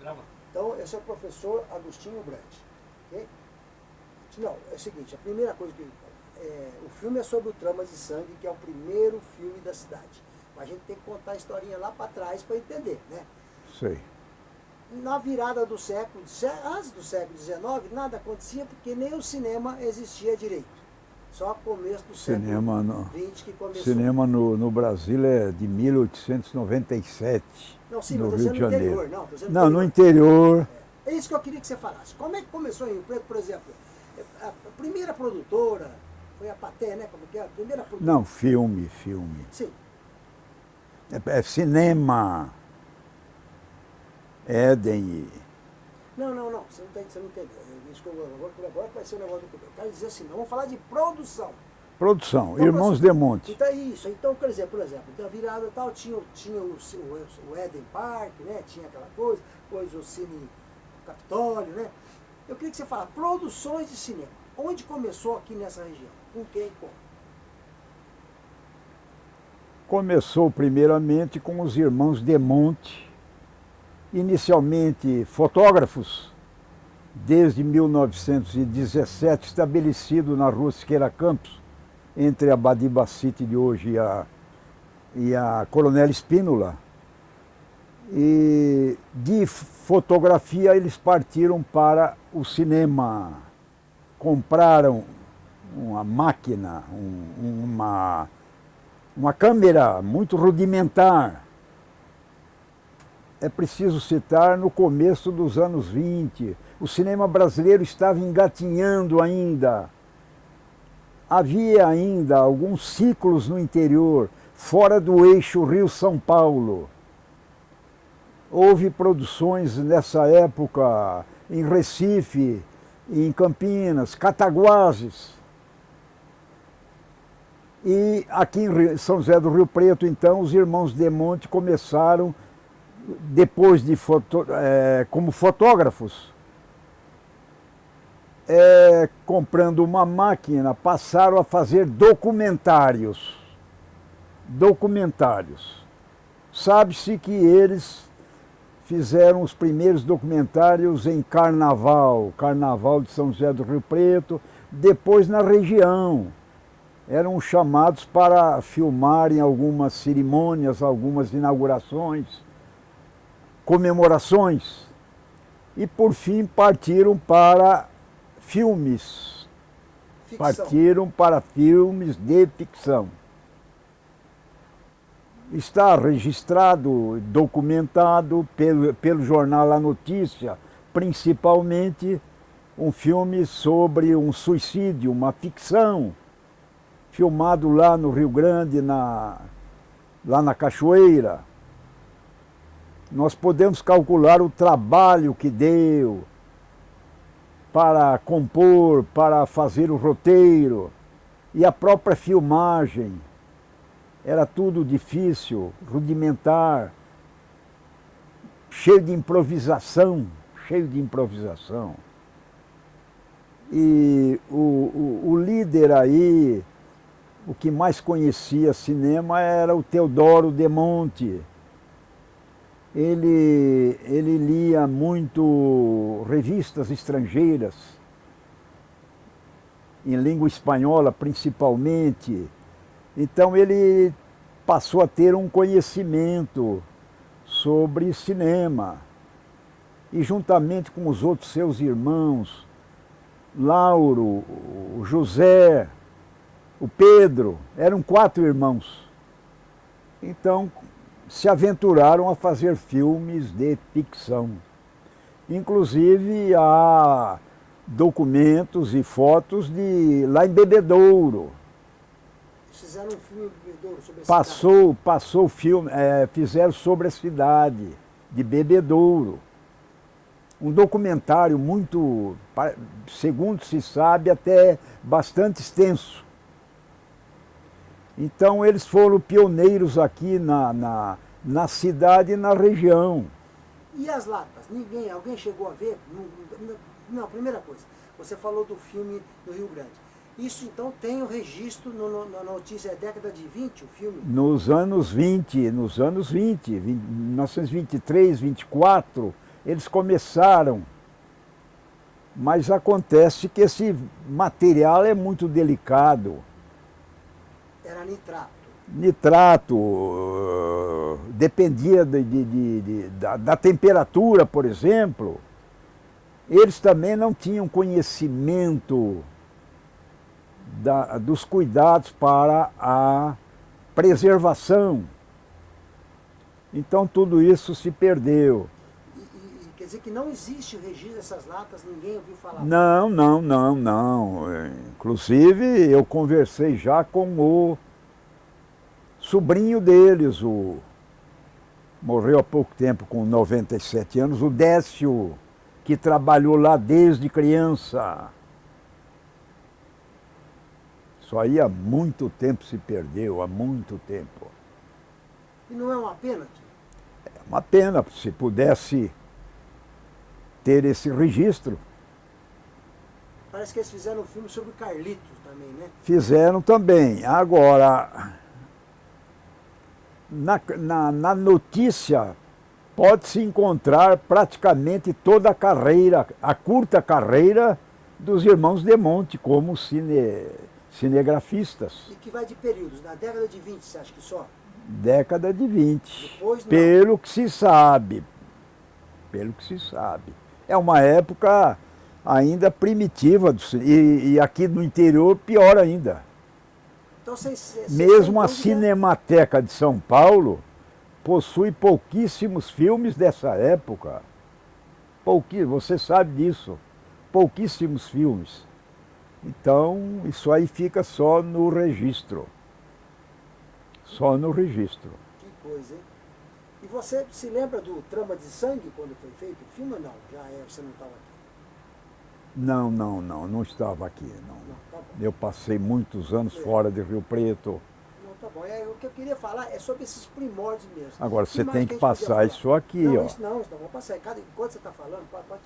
Grava. Então, esse é o professor Agostinho Brandt. Okay? Não, é o seguinte, a primeira coisa que o filme é sobre o Tramas de Sangue, que é o primeiro filme da cidade. Mas a gente tem que contar a historinha lá para trás para entender, né? Sei. Na virada do século, antes do século XIX, nada acontecia porque nem o cinema existia direito. Só começo do Cinema século XX que começou. Cinema no Brasil é de 1897, Não, sim, no mas Rio de Janeiro. interior, não, tô dizendo Não, no interior. É isso que eu queria que você falasse. Como é que começou em Rio Preto, por exemplo? A primeira produtora foi a Paté, né? Como que é? A primeira produtora. Não, filme. Sim. É cinema. Éden. Não, você não entendeu. Agora que vai ser o negócio do. Eu quero dizer assim, não, vamos falar de produção. Produção, Então, Irmãos assim, de Monte. Então, isso. Então, por exemplo, então, a virada tal, tinha o Eden Park, né? Tinha aquela coisa, depois o Cine Capitólio, né? Eu queria que você falasse, produções de cinema. Onde começou aqui nessa região? Com quem e como? Começou primeiramente com os Irmãos de Monte, inicialmente fotógrafos, desde 1917, estabelecido na rua Siqueira Campos, entre a Badibacite de hoje e a Coronel Espínola. E de fotografia eles partiram para o cinema. Compraram uma máquina, uma câmera muito rudimentar. É preciso citar no começo dos anos 20, o cinema brasileiro estava engatinhando ainda. Havia ainda alguns ciclos no interior, fora do eixo Rio-São Paulo. Houve produções nessa época em Recife, em Campinas, Cataguases. E aqui em São José do Rio Preto, então, os Irmãos de Monte começaram, depois de como fotógrafos, comprando uma máquina, passaram a fazer documentários. Sabe-se que eles fizeram os primeiros documentários em Carnaval de São José do Rio Preto, depois na região. Eram chamados para filmar em algumas cerimônias, algumas inaugurações, comemorações. E, por fim, partiram para filmes. Ficção. Partiram para filmes de ficção. Está registrado, documentado pelo jornal A Notícia, principalmente um filme sobre um suicídio, uma ficção, filmado lá no Rio Grande, lá na Cachoeira. Nós podemos calcular o trabalho que deu para compor, para fazer o roteiro e a própria filmagem. Era tudo difícil, rudimentar, cheio de improvisação. E o líder aí, o que mais conhecia cinema era o Teodoro de Monte. Ele lia muito revistas estrangeiras, em língua espanhola principalmente. Então ele passou a ter um conhecimento sobre cinema. E juntamente com os outros seus irmãos, Lauro, o José, o Pedro, eram 4 irmãos. Então se aventuraram a fazer filmes de ficção. Inclusive há documentos e fotos de lá em Bebedouro. Fizeram um filme de Bebedouro sobre a cidade. Passou o filme, fizeram sobre a cidade de Bebedouro. Um documentário muito, segundo se sabe, até bastante extenso. Então eles foram pioneiros aqui na cidade e na região. E as latas? Alguém chegou a ver? Não, primeira coisa, você falou do filme do Rio Grande. Isso então tem o registro na notícia, é década de 20, o filme? Nos anos 20, 1923, 24, eles começaram, mas acontece que esse material é muito delicado. Era nitrato. Nitrato, dependia da temperatura, por exemplo. Eles também não tinham conhecimento dos cuidados para a preservação. Então tudo isso se perdeu. Quer dizer que não existe o registro dessas latas, ninguém ouviu falar? Não. Inclusive eu conversei já com o sobrinho deles, morreu há pouco tempo com 97 anos, o Décio, que trabalhou lá desde criança. Isso aí há muito tempo se perdeu, há muito tempo. E não é uma pena? É uma pena, se pudesse ter esse registro. Parece que eles fizeram um filme sobre Carlitos também, né? Fizeram também. Agora, na notícia pode-se encontrar praticamente toda a carreira, a curta carreira dos irmãos de Monte como cinegrafistas. E que vai de períodos, na década de 20, você acha que só? Década de 20. Depois, não. Pelo que se sabe. Pelo que se sabe. É uma época ainda primitiva, e aqui no interior pior ainda. Então, Mesmo a Cinemateca de São Paulo possui pouquíssimos filmes dessa época. Você sabe disso. Pouquíssimos filmes. Então, isso aí fica só no registro. Só no registro. Que coisa, hein? E você se lembra do Trama de Sangue, quando foi feito o filme ou não? Você não estava aqui? Não estava aqui, não. Não, tá bom. Eu passei muitos anos fora de Rio Preto. Não, tá bom. O que eu queria falar é sobre esses primórdios mesmo. Agora você tem que a gente podia passar falar? isso aqui, não, ó. Isso não, vamos passar. Enquanto você está falando, pode